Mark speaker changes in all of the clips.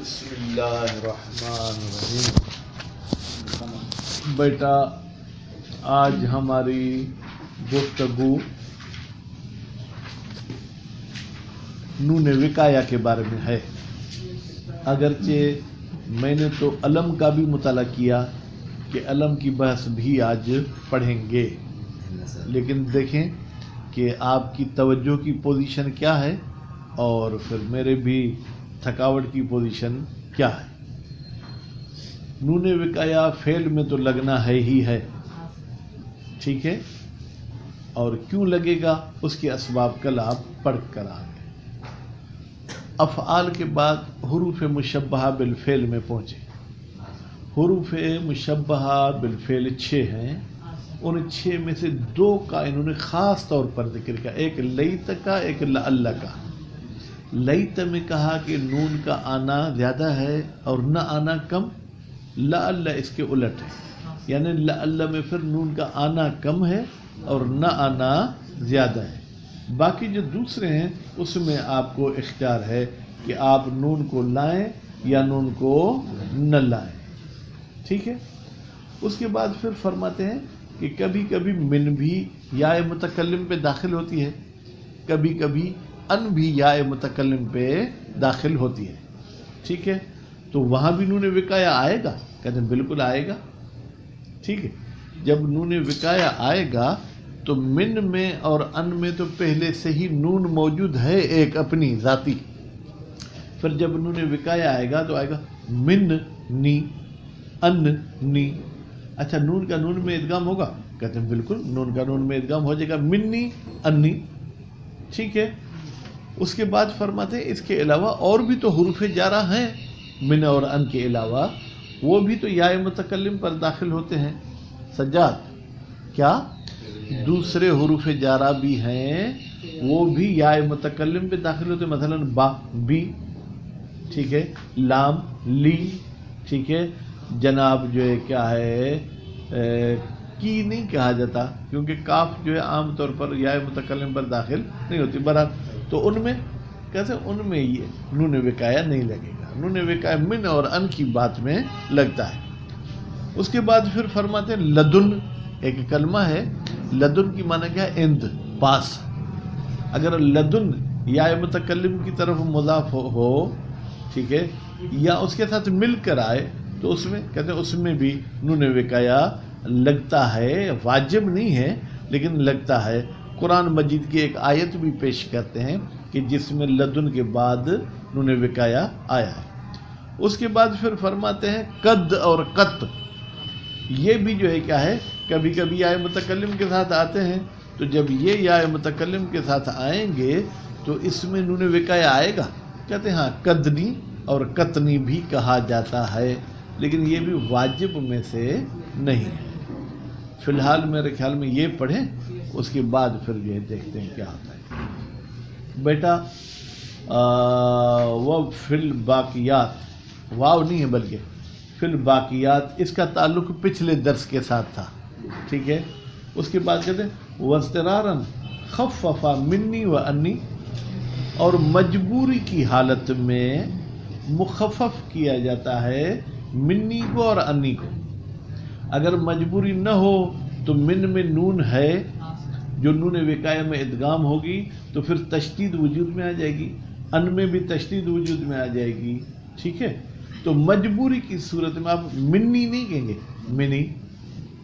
Speaker 1: بسم اللہ الرحمن الرحیم۔ بیٹا آج ہماری گفتگو نون وقایا کے بارے میں ہے۔ اگرچہ میں نے تو علم کا بھی مطالعہ کیا کہ علم کی بحث بھی آج پڑھیں گے، لیکن دیکھیں کہ آپ کی توجہ کی پوزیشن کیا ہے اور پھر میرے بھی تھکاوٹ کی پوزیشن کیا ہے۔ نون وقایا فعل میں تو لگنا ہے ہی ہے، ٹھیک ہے، اور کیوں لگے گا اس کے اسباب کل آپ پڑھ کر آگے۔ افعال کے بعد حروف مشبہہ بالفعل میں پہنچے۔ حروف مشبہہ بالفعل 6 ہیں، ان 6 میں سے 2 کا انہوں نے خاص طور پر ذکر کیا، ایک لیت کا، ایک لعل کا۔ لیت میں کہا کہ نون کا آنا زیادہ ہے اور نہ آنا کم، لعل اس کے الٹ ہے، یعنی لعل میں پھر نون کا آنا کم ہے اور نہ آنا زیادہ ہے۔ باقی جو دوسرے ہیں اس میں آپ کو اختیار ہے کہ آپ نون کو لائیں یا نون کو نہ لائیں، ٹھیک ہے۔ اس کے بعد پھر فرماتے ہیں کہ کبھی کبھی من بھی یا متکلم پہ داخل ہوتی ہے، کبھی کبھی ان بھی یا متکلم پہ داخل ہوتی ہے، ٹھیک ہے، تو وہاں بھی نون وقایا آئے گا؟ کہتے ہیں بالکل آئے گا، ٹھیک ہے۔ جب نون وقایا آئے گا تو من میں اور ان میں تو پہلے سے ہی نون موجود ہے ایک اپنی ذاتی، پھر جب نون وقایا آئے گا تو آئے گا من نی، ان نی۔ اچھا نون کا نون میں ادغام ہوگا؟ کہتے ہیں بالکل نون کا نون میں ادغام ہو جائے گا، منی انی، ٹھیک ہے۔ اس کے بعد فرماتے ہیں اس کے علاوہ اور بھی تو حروف جارہ ہیں من اور ان کے علاوہ، وہ بھی تو یا متکلم پر داخل ہوتے ہیں۔ سجاد کیا دوسرے حروف جارہ بھی ہیں، وہ بھی یا متکلم پہ داخل ہوتے ہیں، مثلا با بی، ٹھیک ہے، لام لی، ٹھیک ہے، جناب جو ہے کیا ہے کی نہیں کہا جاتا کیونکہ کاف جو ہے عام طور پر یا متکلم پر داخل نہیں ہوتی، برحال تو ان میں کیسے ان میں یہ نون وقایا نہیں لگے گا، نون وقایا من اور ان کی بات میں لگتا ہے۔ اس کے بعد پھر فرماتے ہیں لدن ایک کلمہ ہے، لدن کی معنی کیا ہے؟ اند، پاس۔ اگر لدن یا متکلم کی طرف مضاف ہو، ٹھیک ہے، یا اس کے ساتھ مل کر آئے تو اس میں کہتے ہیں اس میں بھی نون وقایا لگتا ہے، واجب نہیں ہے لیکن لگتا ہے۔ قرآن مجید کی ایک آیت بھی پیش کرتے ہیں کہ جس میں لدن کے بعد نون وقایا آیا ہے۔ اس کے بعد پھر فرماتے ہیں قد اور قط، یہ بھی جو ہے کیا ہے کبھی کبھی یا متکلم کے ساتھ آتے ہیں، تو جب یہ یا متکلم کے ساتھ آئیں گے تو اس میں نون وقایا آئے گا؟ کہتے ہیں ہاں قدنی اور قطنی بھی کہا جاتا ہے، لیکن یہ بھی واجب میں سے نہیں ہے۔ فی الحال میرے خیال میں یہ پڑھیں، اس کے بعد پھر جو ہے دیکھتے ہیں کیا ہوتا ہے۔ بیٹا وہ فی الباقیات، واو نہیں ہے بلکہ فی الباقیات، اس کا تعلق پچھلے درس کے ساتھ تھا، ٹھیک ہے۔ اس کے بعد کہتے ہیں واضطرارًا خفف منی و انی، اور مجبوری کی حالت میں مخفف کیا جاتا ہے منی کو اور انی کو۔ اگر مجبوری نہ ہو تو من میں نون ہے جو نون وقایا میں ادغام ہوگی تو پھر تشدید وجود میں آ جائے گی، ان میں بھی تشدید وجود میں آ جائے گی، ٹھیک ہے۔ تو مجبوری کی صورت میں آپ منی نہیں کہیں گے، منی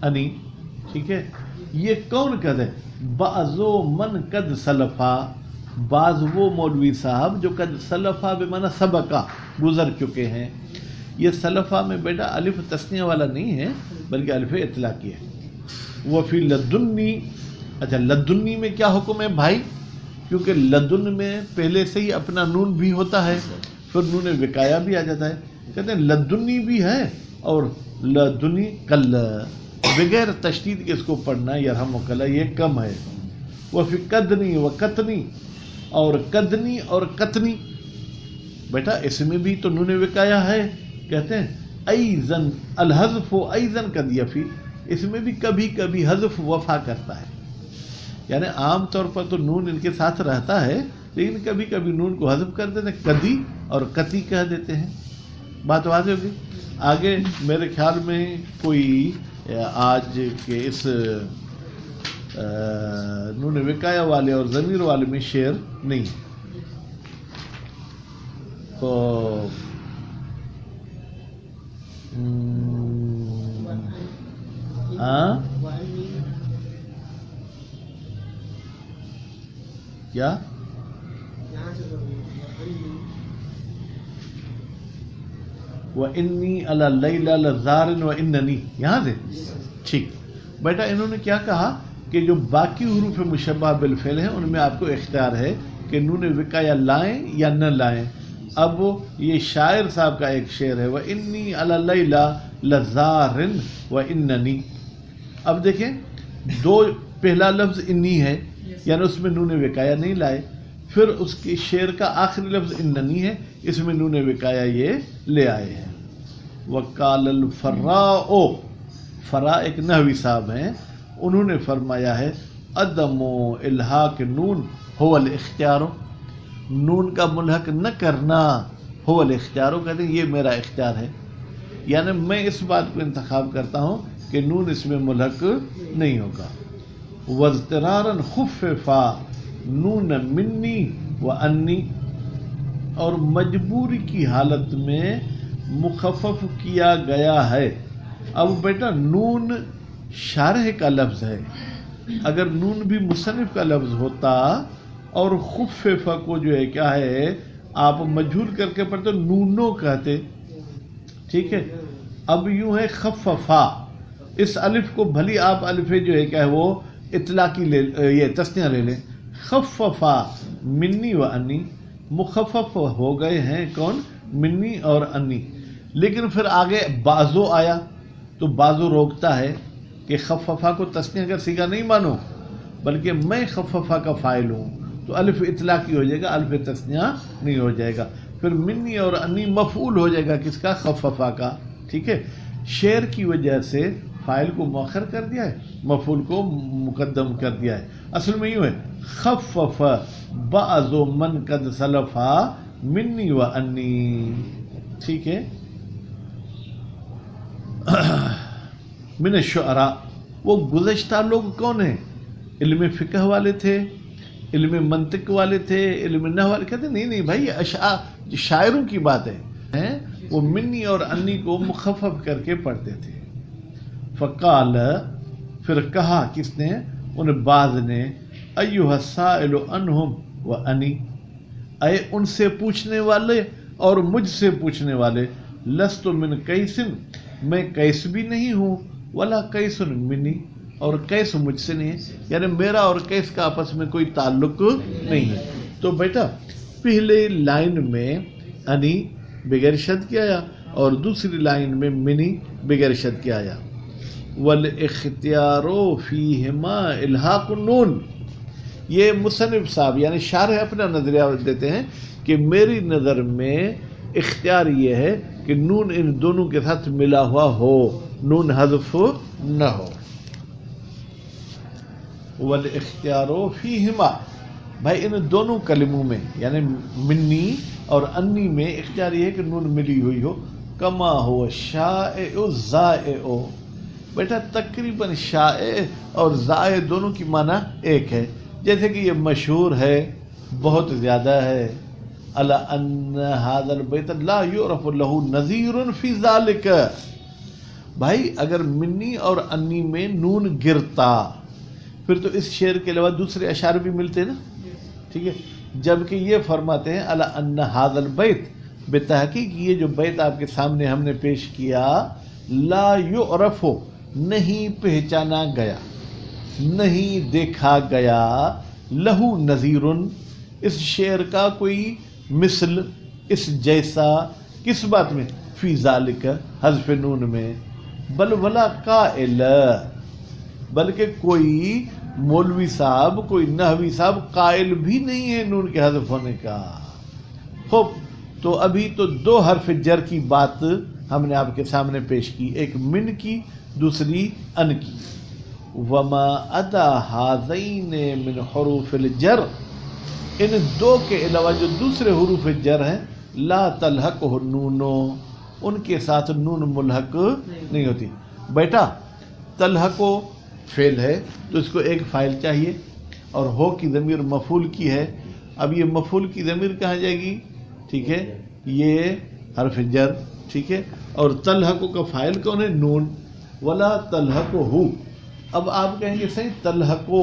Speaker 1: انی، ٹھیک ہے۔ یہ کون قد ہے؟ بعضو من قد سلفا، بعض وہ مولوی صاحب جو قد سلفا بمعنی سبقہ، گزر چکے ہیں۔ یہ سلفا میں بیٹا الف تثنیہ والا نہیں ہے بلکہ الف اطلاقی ہے۔ وہ فی لدنی، اچھا لدنی میں کیا حکم ہے بھائی؟ کیونکہ لدن میں پہلے سے ہی اپنا نون بھی ہوتا ہے، پھر نون وقایا بھی آ جاتا ہے، کہتے ہیں لدنی بھی ہے اور لدنی کل، بغیر تشدید کے اس کو پڑھنا یرحمک اللہ، یہ کم ہے۔ وہ فی قدنی و قطنی، اور قدنی اور قطنی بیٹا اس میں بھی تو نون وقایا ہے، کہتے ہیں ایزن الحذف ایزن قد یفی، اس میں بھی کبھی کبھی حذف وفا کرتا ہے، یعنی عام طور پر تو نون ان کے ساتھ رہتا ہے لیکن کبھی کبھی نون کو حذف کر دیتے ہیں، کدی اور کتی کہہ دیتے ہیں، بات واضح ہوگی. آگے میرے خیال میں کوئی آج کے اس نون وقایا والے اور ضمیر والے میں شعر نہیں. تو کیا وَإِنِّي عَلَى اللَّيْلَ لَزَارٍ وَإِنَّنِي یہاں سے ٹھیک. بیٹا انہوں نے کیا کہا کہ جو باقی حروف مشبہ بالفعل ہیں ان میں آپ کو اختیار ہے کہ نون وقایا لائیں یا نہ لائیں. اب یہ شاعر صاحب کا ایک شعر ہے وَإِنِّي عَلَى اللَّيْلَ لَزَارٍ وَإِنَّنِي. اب دیکھیں دو پہلا لفظ انی ہے یعنی اس میں نون وقایا نہیں لائے، پھر اس کے شعر کا آخری لفظ اننی ہے، اس میں نون وقایا یہ لے آئے ہیں. وقال الفراء، فرا ایک نحوی صاحب ہیں، انہوں نے فرمایا ہے عدم الحاق نون هو الاختیار، نون کا ملحق نہ کرنا هو الاختیار، کہتے ہیں یہ میرا اختیار ہے، یعنی میں اس بات کو انتخاب کرتا ہوں کہ نون اس میں ملحق نہیں ہوگا. واضطرارا خففا نون منی و انی، اور مجبوری کی حالت میں مخفف کیا گیا ہے. اب بیٹا نون شارح کا لفظ ہے، اگر نون بھی مصنف کا لفظ ہوتا اور خففا کو جو ہے کیا ہے آپ مجہول کر کے پڑھتے نونو کہتے، ٹھیک ہے. اب یوں ہے خففا، اس الف کو بھلی آپ الف جو ہے کیا ہے وہ اطلاقی یہ تسنیہ لے لیں. خففا منی و انی، مخفف ہو گئے ہیں کون؟ منی اور انی. لیکن پھر آگے بازو آیا تو بازو روکتا ہے کہ خففا کو تسنیہ کا صیغہ نہیں مانو بلکہ میں خففا کا فاعل ہوں، تو الف اطلاقی ہو جائے گا، الف تسنیہ نہیں ہو جائے گا. پھر منی اور انی مفعول ہو جائے گا کس کا؟ خففا کا. ٹھیک ہے، شعر کی وجہ سے فاعل کو مؤخر کر دیا ہے، مفعول کو مقدم کر دیا ہے. اصل میں یوں ہے خفف بعض من قد سلفا منی و انی. ٹھیک ہے. من الشعراء، وہ گزشتہ لوگ کون ہیں؟ علم فقہ والے تھے، علم منطق والے تھے، علم نحو والے. کہتے نہیں بھائی یہ شاعروں کی بات ہے، وہ منی اور انی کو مخفف کر کے پڑھتے تھے. فقال، پھر کہا کس نے؟ ان بعض نے، ایھا السائل عنہم و انی، اے ان سے پوچھنے والے اور مجھ سے پوچھنے والے، لست من قیس، میں قیس بھی نہیں ہوں، ولا قیس منی، اور قیس مجھ سے نہیں ہے، یعنی میرا اور قیس کا آپس میں کوئی تعلق نہیں ہے. تو بیٹا پہلے لائن میں انی بغیر شد کیا آیا اور دوسری لائن میں منی بغیر شد کیا آیا. والاختیار فیہما الحاق النون، یہ مصنف صاحب یعنی شارح اپنا نظریہ دیتے ہیں کہ میری نظر میں اختیار یہ ہے کہ نون ان دونوں کے ساتھ ملا ہوا ہو، نون حذف نہ ہو. والاختیار فیہما، بھائی ان دونوں کلموں میں یعنی منی اور انی میں اختیار یہ ہے کہ نون ملی ہوئی ہو. کما ہو شائع زائع، بیٹا تقریباً شائع اور زائع دونوں کی معنی ایک ہے. جیسے کہ یہ مشہور ہے، بہت زیادہ ہے، الا ان ھذا البیت لا یعرف له نظیر فی ذلک. بھائی اگر منی اور انی میں نون گرتا پھر تو اس شعر کے علاوہ دوسرے اشعار بھی ملتے نا. ٹھیک ہے، جبکہ یہ فرماتے ہیں الا ان ھذا البیت، بتحقیق یہ جو بیت آپ کے سامنے ہم نے پیش کیا، لا یعرف، نہیں پہچانا گیا، نہیں دیکھا گیا، لہو نظیر، اس شعر کا کوئی مثل، اس جیسا، کس بات میں؟ فی ذالک، حذف نون میں. بل ولا قائل، بلکہ کوئی مولوی صاحب، کوئی نحوی صاحب قائل بھی نہیں ہے نون کے حذف ہونے کا. خوب، تو ابھی تو دو حرف جر کی بات ہم نے آپ کے سامنے پیش کی، ایک من کی، دوسری ان کی. وما ادا ہذین من حروف الجر، ان دو کے علاوہ جو دوسرے حروف جر ہیں، لا تلحقہ النون، ان کے ساتھ نون ملحق نہیں ہوتی. بیٹا تلحقو فعل ہے تو اس کو ایک فاعل چاہیے اور ہو کی ضمیر مفعول کی ہے. اب یہ مفعول کی ضمیر کہاں جائے گی؟ ٹھیک ہے، یہ حرف جر. ٹھیک ہے، اور تلحقو کا فاعل کون ہے؟ نون. ولا تلحقو. اب آپ کہیں گے صحیح تلحقو،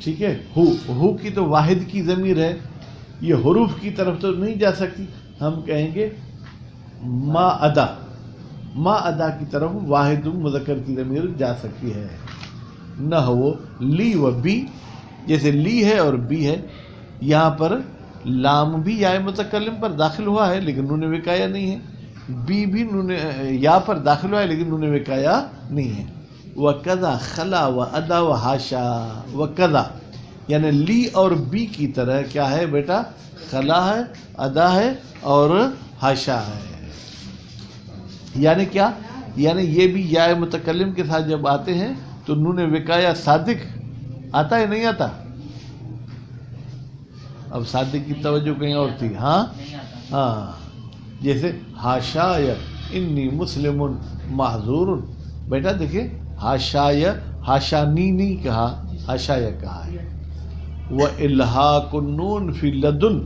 Speaker 1: ٹھیک ہے، ہو کی تو واحد کی ضمیر ہے، یہ حروف کی طرف تو نہیں جا سکتی. ہم کہیں گے ما ادا کی طرف واحد مذکر کی ضمیر جا سکتی ہے. نہ ہو لی و بی، جیسے لی ہے اور بی ہے، یہاں پر لام بھی یا متکلم پر داخل ہوا ہے لیکن نون وقایا نہیں ہے، بی بھی نون یا پر داخل ہوا ہے لیکن نون وقایا نہیں ہے. وَقَذَا خلا و ادا و حاشا وَقَذَا، یعنی لی اور بی کی طرح کیا ہے بیٹا؟ خلا ہے، ادا ہے اور حاشا ہے. یعنی کیا؟ یعنی یہ بھی یا متکلم کے ساتھ جب آتے ہیں تو نون وقایا صادق آتا ہے نہیں آتا؟ اب صادق کی توجہ کہیں اور تھی. ہاں جیسے حاشا انی مسلم معذور. بیٹا دیکھیں حاشانی نہیں کہا، حاشا کہا ہے. وَإِلْحَاقُ النُّونِ فِي لَدُن،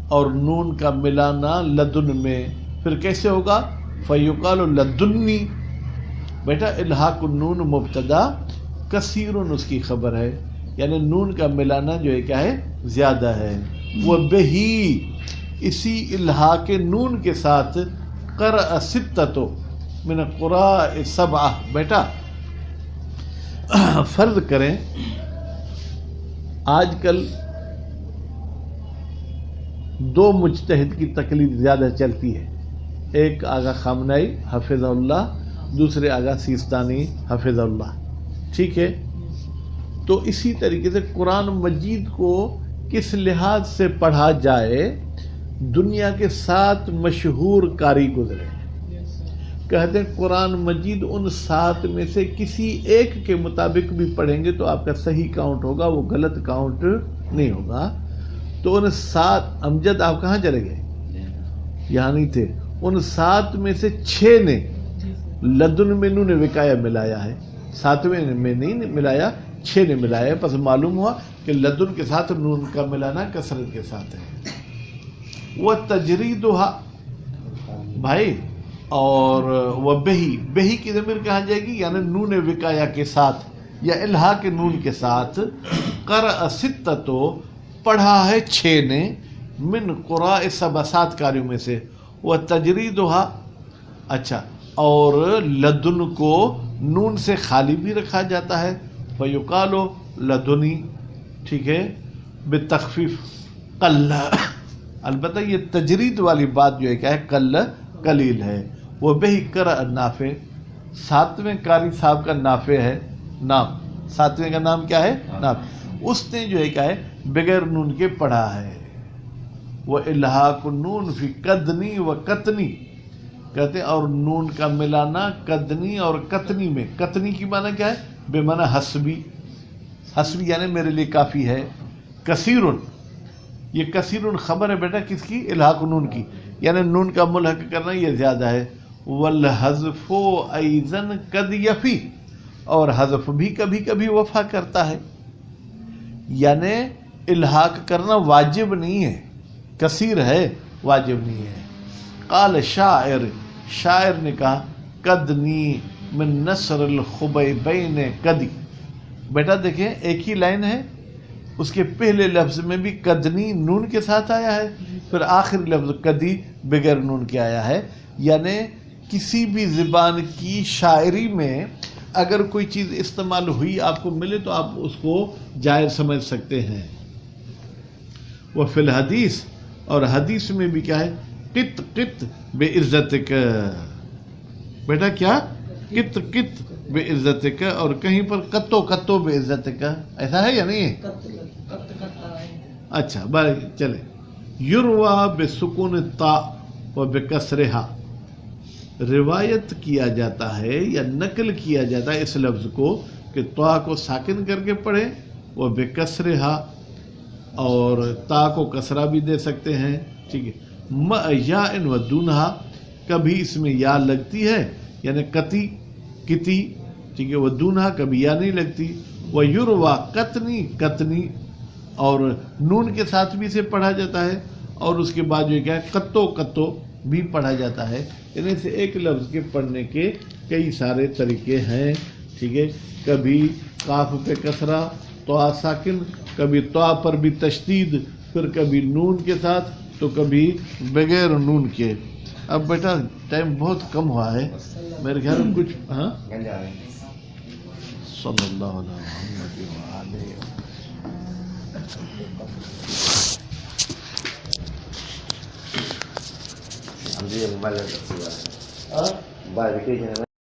Speaker 1: اور نون کا ملانا لدن میں. پھر کیسے ہوگا؟ فَيُقَالُ لَدُنِّي. بیٹا الحاق النون مبتدا، کثیر اس کی خبر ہے، یعنی نون کا ملانا جو ہے کیا ہے؟ زیادہ ہے. وَبِهِ، اسی الحاق نون کے ساتھ قرأ ستۃ من القراء سبعہ. بیٹا فرض کریں آج کل دو مجتہد کی تقلید زیادہ چلتی ہے، ایک آغا خامنائی حفظ اللہ، دوسرے آغا سیستانی حفظ اللہ. ٹھیک ہے، تو اسی طریقے سے قرآن مجید کو کس لحاظ سے پڑھا جائے؟ دنیا کے 7 مشہور قاری گزرے، کہتے ہیں قرآن مجید ان 7 میں سے کسی ایک کے مطابق بھی پڑھیں گے تو آپ کا صحیح کاؤنٹ ہوگا، وہ غلط کاؤنٹ نہیں ہوگا. تو ان 7 امجد آپ کہاں چلے گئے؟ یہاں نہیں تھے. ان 7 میں سے 6 نے لدن میں نون وقایا ملایا ہے، 7ویں میں نہیں ملایا، 6 نے ملایا ہے. پس معلوم ہوا کہ لدن کے ساتھ نون کا ملانا کثرت کے ساتھ ہے. وہ تجریدها بھائی، اور وہ بہی کی ضمیر کہاں جائے گی؟ یعنی نون وقایا کے ساتھ یا الحاق نون کے ساتھ. قرأ ستۃ، پڑھا ہے 6 نے، من قراء سبع، 7 قاریوں میں سے. وہ تجریدها، اچھا، اور لدن کو نون سے خالی بھی رکھا جاتا ہے. فیقال لدنی، ٹھیک ہے، بتخفیف قل. البتہ یہ تجرید والی بات جو ہے کیا ہے؟ قلیل ہے. وہ بہی قرأ نافع، 7ویں قاری صاحب کا نافع ہے نام، 7ویں کا نام کیا ہے؟ نافع. اس نے جو ہے کیا ہے؟ بغیر نون کے پڑھا ہے. وہ الحاق النون فی قدنی و قطنی، کہتے ہیں اور نون کا ملانا قدنی اور قطنی میں. قطنی کی معنی کیا ہے؟ بے معنی حسبی، حسبی یعنی میرے لیے کافی ہے. کثیرن، یہ کثیرن خبر ہے بیٹا کس کی؟ الحاق نون کی، یعنی نون کا ملحق کرنا یہ زیادہ ہے. والحذف ایضا قد یفی، اور حذف بھی کبھی کبھی وفا کرتا ہے. یعنی الحاق کرنا واجب نہیں ہے، کثیر ہے، واجب نہیں ہے. قال شاعر، شاعر نے کہا قدنی من نصر الخبیبین قدی. بیٹا دیکھیں ایک ہی لائن ہے، اس کے پہلے لفظ میں بھی قدنی نون کے ساتھ آیا ہے، پھر آخری لفظ قدی بغیر نون کے آیا ہے. یعنی کسی بھی زبان کی شاعری میں اگر کوئی چیز استعمال ہوئی آپ کو ملے تو آپ اس کو جائز سمجھ سکتے ہیں. وہ فی الحدیث، اور حدیث میں بھی کیا ہے؟ قط قط بے عزت کا. بیٹا کیا؟ قط قط بے عزت کا، اور کہیں پر قطو قطو بے عزت کا. ایسا ہے یا نہیں ہے؟ اچھا بھائی چلے. یروا بسکون الطاء و بکسرہا، روایت کیا جاتا ہے یا نقل کیا جاتا ہے اس لفظ کو کہ طا کو ساکن کر کے پڑھے، وہ بکسرہا، اور تا کو کسرہ بھی دے سکتے ہیں. ٹھیک ہے. یا ان و دونہا، کبھی اس میں یا لگتی ہے یعنی کتی کتی، ٹھیک ہے، وہ دونہ کبھی یا نہیں لگتی. وہ یوروا کتنی کتنی، اور نون کے ساتھ بھی اسے پڑھا جاتا ہے، اور اس کے بعد جو کیا ہے کتو کتو بھی پڑھا جاتا ہے. یعنی اسے ایک لفظ کے پڑھنے کے کئی سارے طریقے ہیں. ٹھیک ہے، کبھی قاف پہ کسرہ طا ساکن، کبھی طا پر بھی تشدید، پھر کبھی نون کے ساتھ تو کبھی بغیر نون کے. اب بیٹا ٹائم بہت کم ہوا ہے میرے خیال میں کچھ. ہاں صلی اللہ علیہ محمد وآلہ.
Speaker 2: موبائل